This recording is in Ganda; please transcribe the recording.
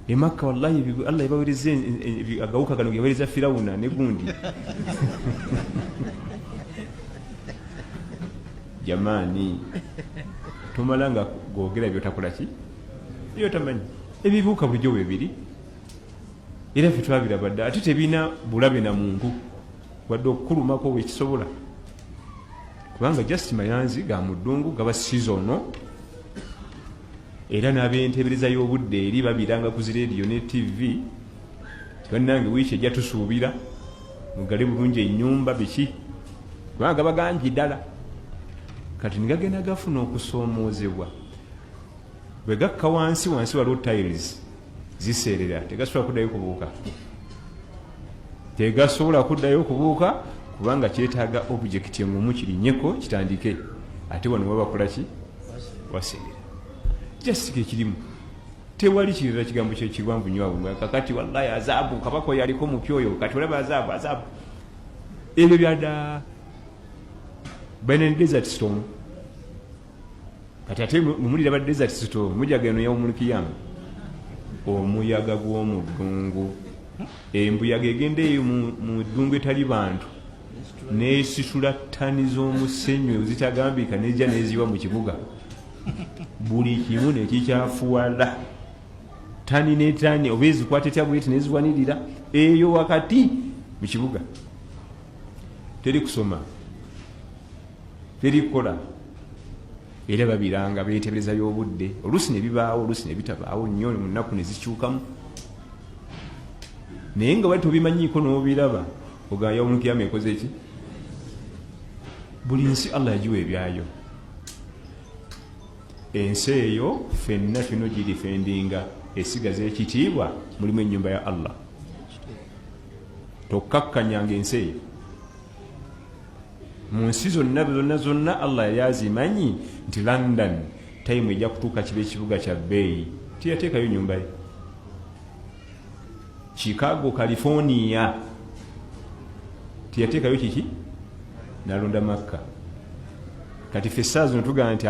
Makka wallahi Allah yabawereze agawuka kano yabawereza Firawuna ne gundi jamani tumalanga gogera byotakola ki byotamanyi ebibuuka bulijjo bibiri era ffe twabirabadde ate tebina bulabe na muntu wadde okukulumako wekisobola kubanga just mayanzi ga muddungu gaba sizono era n'abentebereza y'obudde eri babiranga ku zirediyo ne TV bannange wiiki ejja tusuubira mugale bulungi ennyumba biki kubanga gaba gangi ddala kati nigagenda gafuna okusoomoozebwa bwe gakka wansi waliwo tiles ziseerera tegasobola kuddayo kubuuka kubanga kyetaaga object engumu kirinyeko kitandike ate wano wabakola ki waseerera jasika ekirimu tewali kirira kigambo kyekiwanvu nnyo abumwe kakati wallahi azaabu kabako yaliko mu kyoyo kati olaba azaabu ebyo byada benen desert storm kati ate mumulira ba desert storm mujaga eno yawumulikiyamu omuyaga gw'omuddungu embuyaga egendeeyo mu ddungu etali bantu neesitula ttani z'omusenyu zitagambika nejja neziwa mu kibuga buli kimu nekikyafuwala tani ne tani oba ezikwata etya bweti neziwanirira eyo wakati mu kibuga teri kusoma teri kukola era babiranga beetebereza y'obudde oluusi ne bibaawo oluusi ne bitabaawo nnyo mu nnaku ne zikyukamu naye nga bali tobimanyiiko n'obiraba ogaya omukiyama ekoze eki buli nsi Allah yagiwa ebyayo ensi eyo ffenna fino girifendinga esigaza ekitiibwa mulimu ennyumba ya Allah tokkakkanyanga ensi eyo mu nsi zonna Allah yali azimanyi nti London time ejja kutuuka kiba ekibuga kya bbeeyi tiyateekayo nyumba ye Chicago California tiyateekayo kiki nalonda Makka kati ffe essaazi netugamba nti